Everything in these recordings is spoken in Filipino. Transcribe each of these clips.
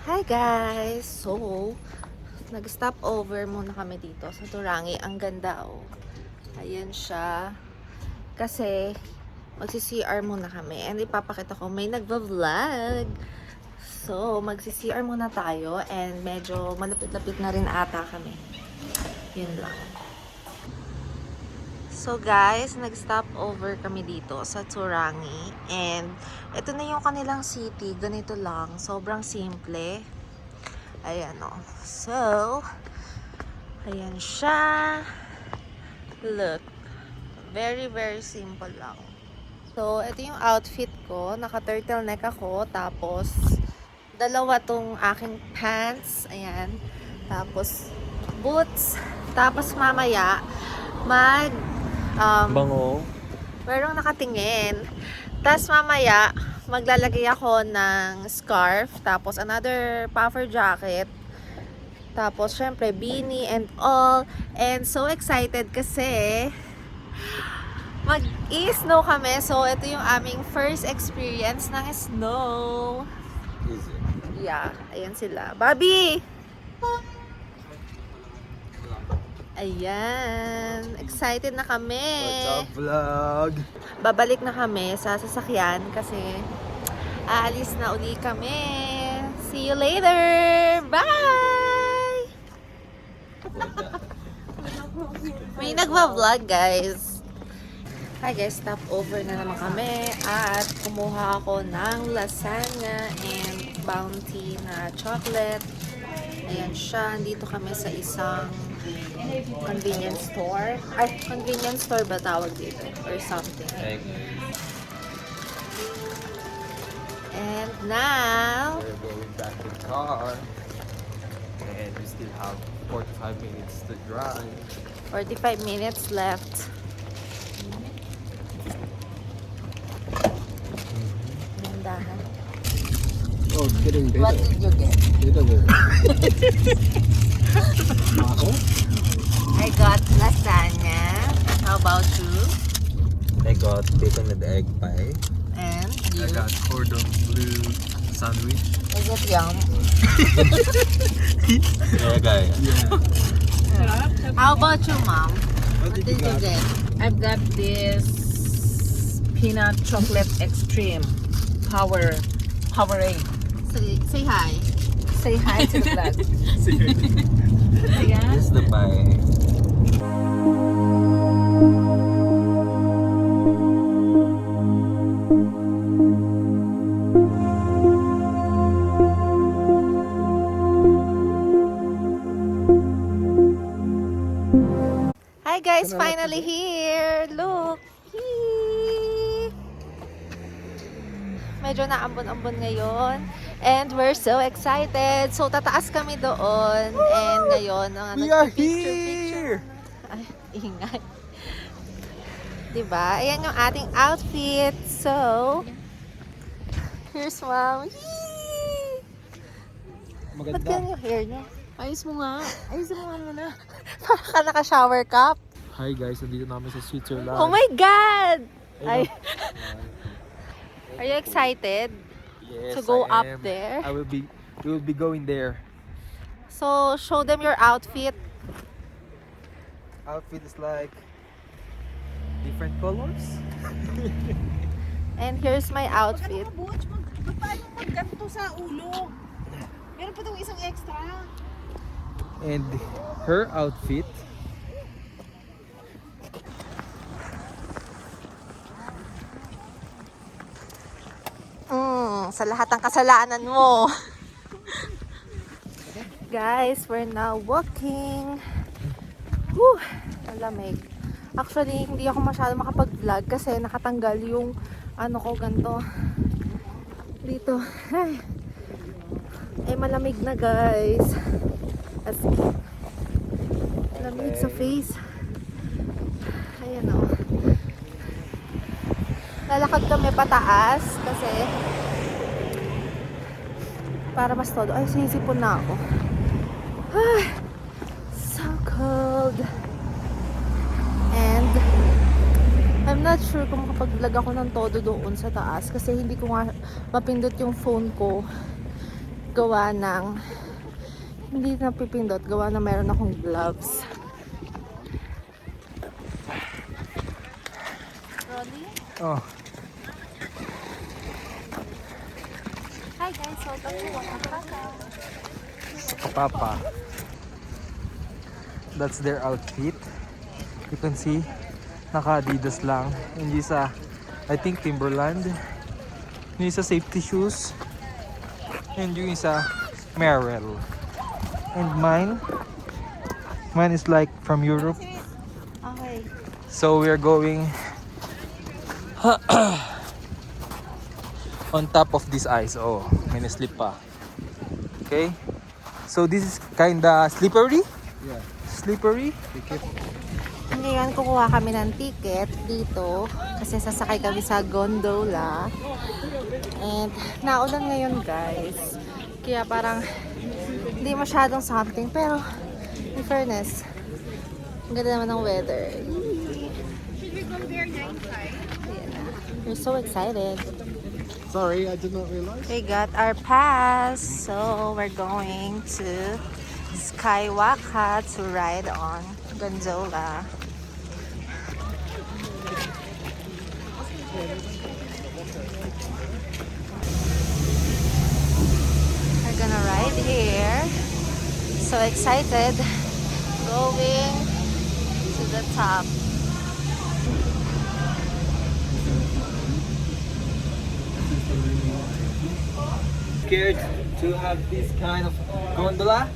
Hi guys! So, nag-stop over muna kami dito sa Turangi. Ang ganda oh. Ayan siya. Kasi, magsi-CR muna kami. And ipapakita ko, may nagva-vlog. So, magsi-CR muna tayo. And medyo malapit-lapit na rin ata kami. Yun lang. So guys, nag-stop over kami dito sa Turangi. And ito na yung kanilang city. Ganito lang. Sobrang simple. Ayan o. So, ayan siya. Look. Very, very simple lang. So, ito yung outfit ko. Naka-turtleneck ako. Tapos, dalawa tong aking pants. Ayan. Tapos, boots. Tapos, mamaya, Bango. merong nakatingin. Tapos mamaya, maglalagay ako ng scarf. Tapos another puffer jacket. Tapos syempre, beanie and all. And so excited kasi mag-i-snow kami. So ito yung aming first experience ng snow. Easy. Yeah, ayan sila. Bobby! Ayan. Excited na kami. What's up, vlog? Babalik na kami sa sasakyan kasi aalis na uli kami. See you later! Bye! May nagva-vlog guys. Hi guys, stop over na naman kami at kumuha ako ng lasagna and bounty na chocolate. Ayan siya. Dito kami sa isang convenience store. Ay, convenience store ba tawag dito? Or something. And now, We're going back to the car. And we still have 45 minutes to drive. 45 minutes left. Nandahan. Oh, it's getting bigger. What did you get? Bigger. Ako? I got lasagna. How about you? I got bacon and egg pie. And you? I got cordon bleu sandwich. Is it yum? Yeah, guys. How about you, mom? What What did you did you got? get? I've got this peanut chocolate extreme Powerade. Say hi. Say hi to the vlog. This is the pie. Hi guys, finally here. Look. Hee. Medyo naambon-ambon ngayon. And we're so excited. So tataas kami doon. And ngayon, We are nagpipicture-picture. Ay, ingay. Diba? Ayan yung ating outfit. So, here's mom. Yee! Ba't Maganda. ganyan yung hair niya? Ayos mo nga. Ayos mo nga muna. Parang ka naka-shower cap. Hi guys, nandito namin sa Switzerland. Oh my God! Ay. Are you excited Yes, to go I up am. there? We will be going there. So, show them your outfit. Outfit is like different colors. And here's my outfit. Paano magganto sa ulo? Meron pa itong isang extra. And her outfit. Sa lahat ng kasalanan mo. Guys, we're now walking. Whew, ang lamig. Actually, hindi ako masyado makapag-vlog kasi nakatanggal yung ano ko ganito. Dito. Ay, malamig na guys. As in, lamig sa face. Ayan o. Lalakad kami pataas kasi para mas todo. Ay, sinisipon na ako. Ay, so cold. And I'm not sure kung makapag-vlog ako ng todo doon sa taas kasi hindi ko nga mapindot yung phone ko. gawa ng hindi na pipindot, gawa na meron akong gloves. Rolly? Oh. Hi guys, welcome to Wakapaka. Papa. That's their outfit. You can see, naka-Adidas lang. Hindi sa, I think, Timberland. Yung isa safety shoes. And yung isa, Merrell. And mine is like from Europe. Okay. So we are going on top of this ice. Oh, may na-slip pa. Okay. So this is kinda slippery. Yeah. Slippery. Be careful. Ngayon, kukuha kami ng ticket dito kasi sasakay kami sa gondola. And naulan ngayon guys. Kaya parang hindi masyadong something. Pero in fairness, ang ganda naman ng weather. Should we compare 9.5? Ayan na. We're so excited. Sorry, I did not realize. We got our pass. So we're going to Skywalker to ride on gondola. We're gonna ride here. So excited. Going to the top. Scared to have this kind of gondola.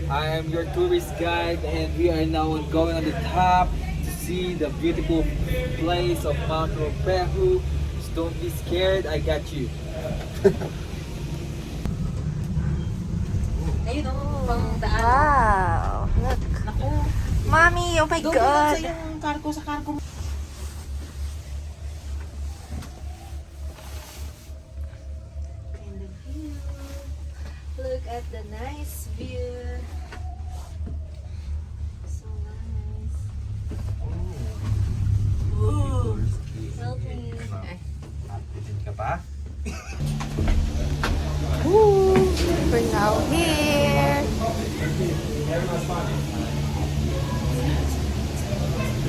I am your tourist guide and we are now going on the top to see the beautiful place of Mount Ropehu. Just don't be scared, I got you. Wow! Look. Mommy, oh my God! Yung cargo sa cargo. And the view. Look at the nice view. So nice. Ooh. Help me. Woo! We're now here.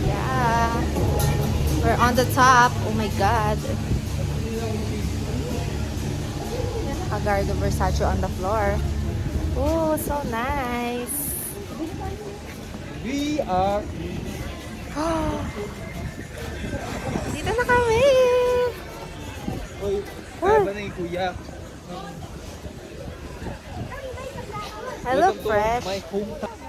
Yeah. We're on the top. Oh my God. A guard of Versace on the floor. Oh, so nice. We are Dito na kami. Oy, kaya ba na yung kuya? Hello, Welcome to Fresh. my hometown.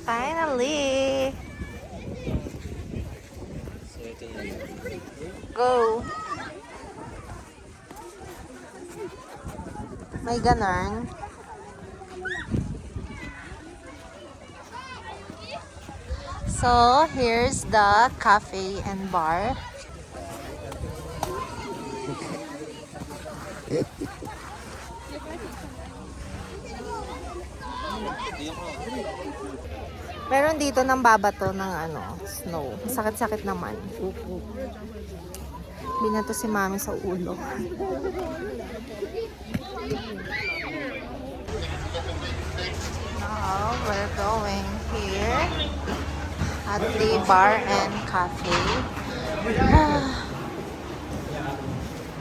Finally. Go. May ganun. So, here's the cafe and bar. Meron dito ng babato ng snow. Sakit-sakit naman. Binato si mami sa ulo. Now, we're going here at the bar and cafe.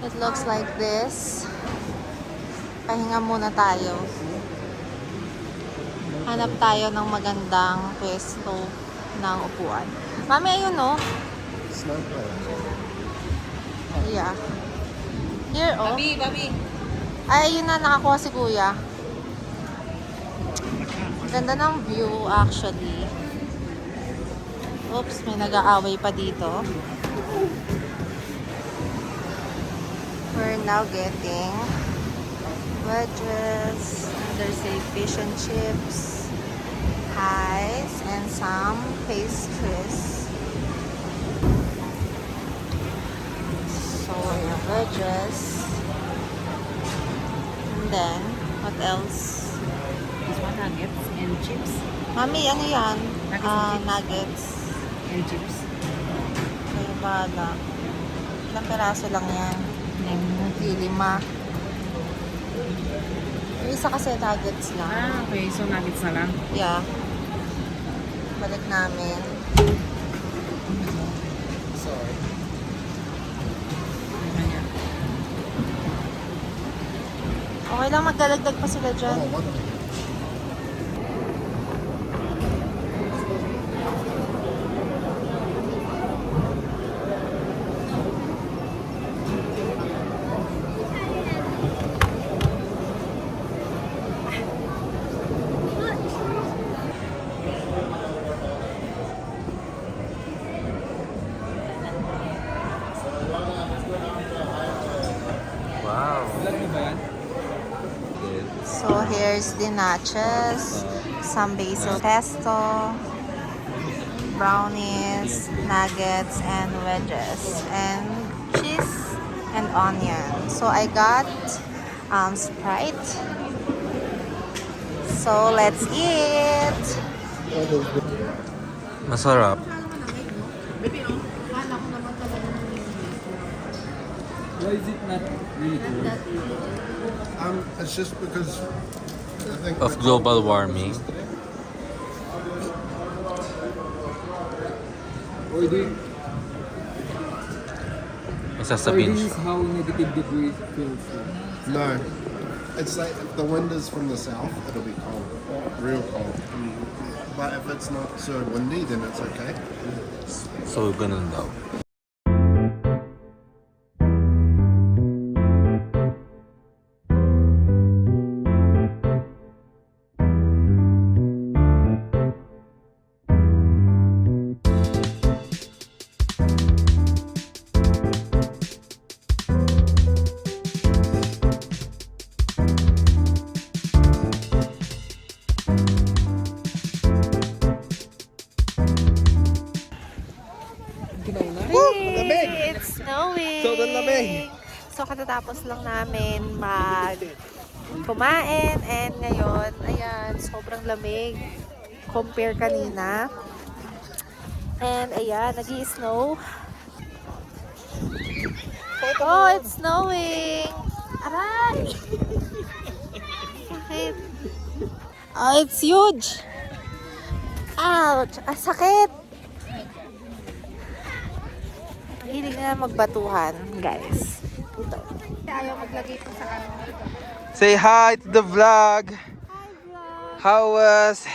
It looks like this. Pahinga muna tayo. Hanap tayo ng magandang pwesto ng upuan. Mami, ayun no? It's not bad. Yeah. Here, oh. Babi. Ay, ayun na, nakakuha si kuya. Ganda ng view, actually. Oops, may nag-aaway pa dito. We're now getting wedges. There's a fish and chips, pies, and some pastries. So, yung wedges. And then, what else? This one nuggets and chips. Mami, ano yan? Nuggets and chips. Nuggets. And chips. Kayo bahala. Ilang peraso lang yan. Hindi 5. Yung isa kasi nuggets lang. Okay. So, nuggets na lang. Yeah. Balik namin. Sorry. Okay lang, magdalagdag pa sila dyan. Oh, what? Wow. So, here's the nachos, some basil pesto, brownies, nuggets, and wedges, and cheese and onion. So, I got Sprite. So, let's eat! Masarap. Why is it not really cool? It's just because I think Of global warming. Or Sasabihin this is how negative degree feels like. No, it's like if the wind is from the south, it'll be cold, real cold. But if it's not so windy, then it's okay. So, ganun daw. It's snowing! So, katatapos lang namin kumain and ngayon, ayan, sobrang lamig compare kanina. And ayan, nag-i-snow. Oh, it's snowing! Aray! Sakit! Oh, it's huge! Ouch! Ah, sakit! Hilig na magbatuhan, guys. Ito. Ayaw maglagay po sa ano. Say hi to the vlog. How was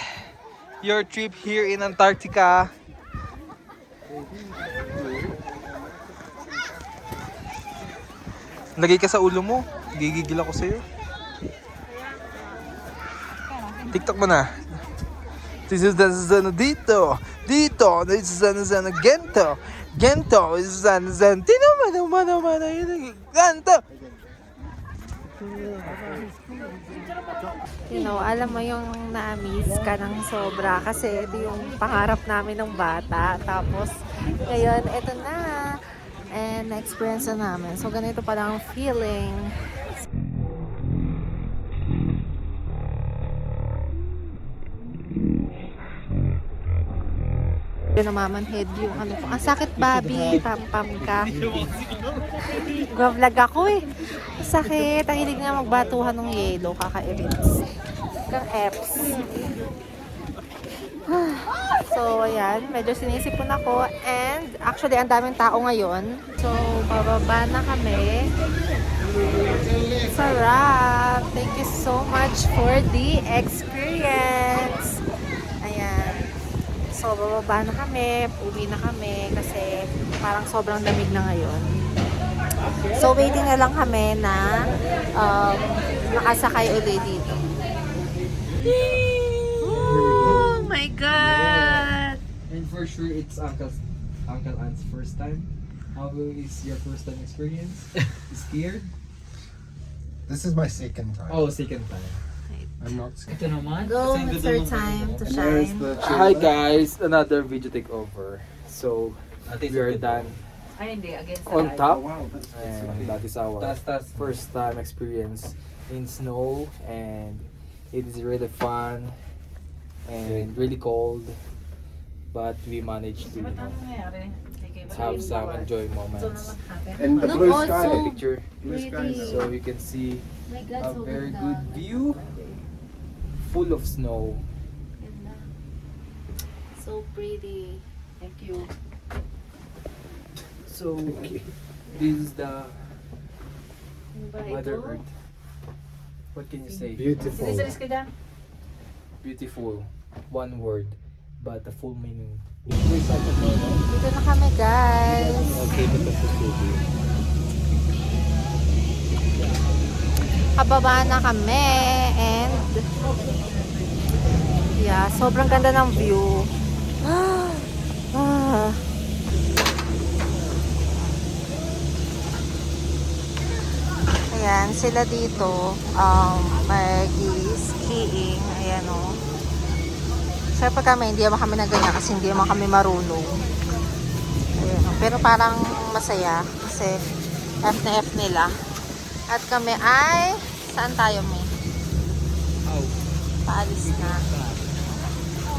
your trip here in Antarctica? Lagay ka sa ulo mo. Gigigil ako sa'yo. TikTok mo na. This is the dito. Dito. This is the gento. Gento is the tino mano gento. You know, alam mo yung na-miss ka ng sobra kasi ito yung pangarap namin ng bata. Tapos, ngayon, ito na. And na-experience na namin. So, ganito pala ang feeling. Namamanhead yung ano ko. Ang sakit, Bobby. Pam-pam ka. Gwa-vlog ako eh. Ang sakit. Ang hilig nga magbatuhan ng yelo. Kaka-events. Kaka-eps. So, ayan. Medyo sinisipon ako. And, actually, ang daming tao ngayon. So, bababa na kami. Sarap! Thank you so much for the experience. Ayan. So, bababa na kami. Uwi na kami. Kasi, parang sobrang lamig na ngayon. So, waiting na lang kami na makasakay ulit dito. Oh my God! And for sure, it's Uncle Ant's first time. How is your first time experience? Scared? This is my second time. Oh, second time. I'm not scared. Ito naman. Go, it's your time to There's shine. the Hi guys, another video takeover. So, we are done Ay, hindi. Against on top. wow, that's And that is our first time experience in snow, and it is really fun and really cold, but we managed to Ba't ano nangyari? Hindi kayo have some enjoy moments. And the Look blue also- sky. Picture. Blue sky. So you can see My God, a so very ganda. good view, full of snow. Ganda. So pretty. Thank you. So this is the Ano ba Mother ito? Earth. What can you say? Beautiful. Salis ka dyan. Beautiful. One word, but the full meaning. Dito na kami, guys. Kababa na kami and yeah, sobrang ganda ng view. Ah. Ayan, sila dito mag-skiing. Ayan o. Siyempre kami, hindi naman kami na ganyan kasi hindi naman kami marunong. Ayan, o. Pero parang masaya kasi F na F nila. At kami ay, saan tayo, May? Paalis na.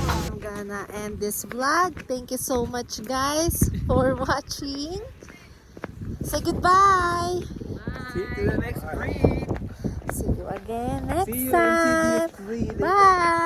I'm gonna end this vlog. Thank you so much, guys, for watching. Say goodbye. See you to the next breed. See you again next See you in time. CDF breed. Bye.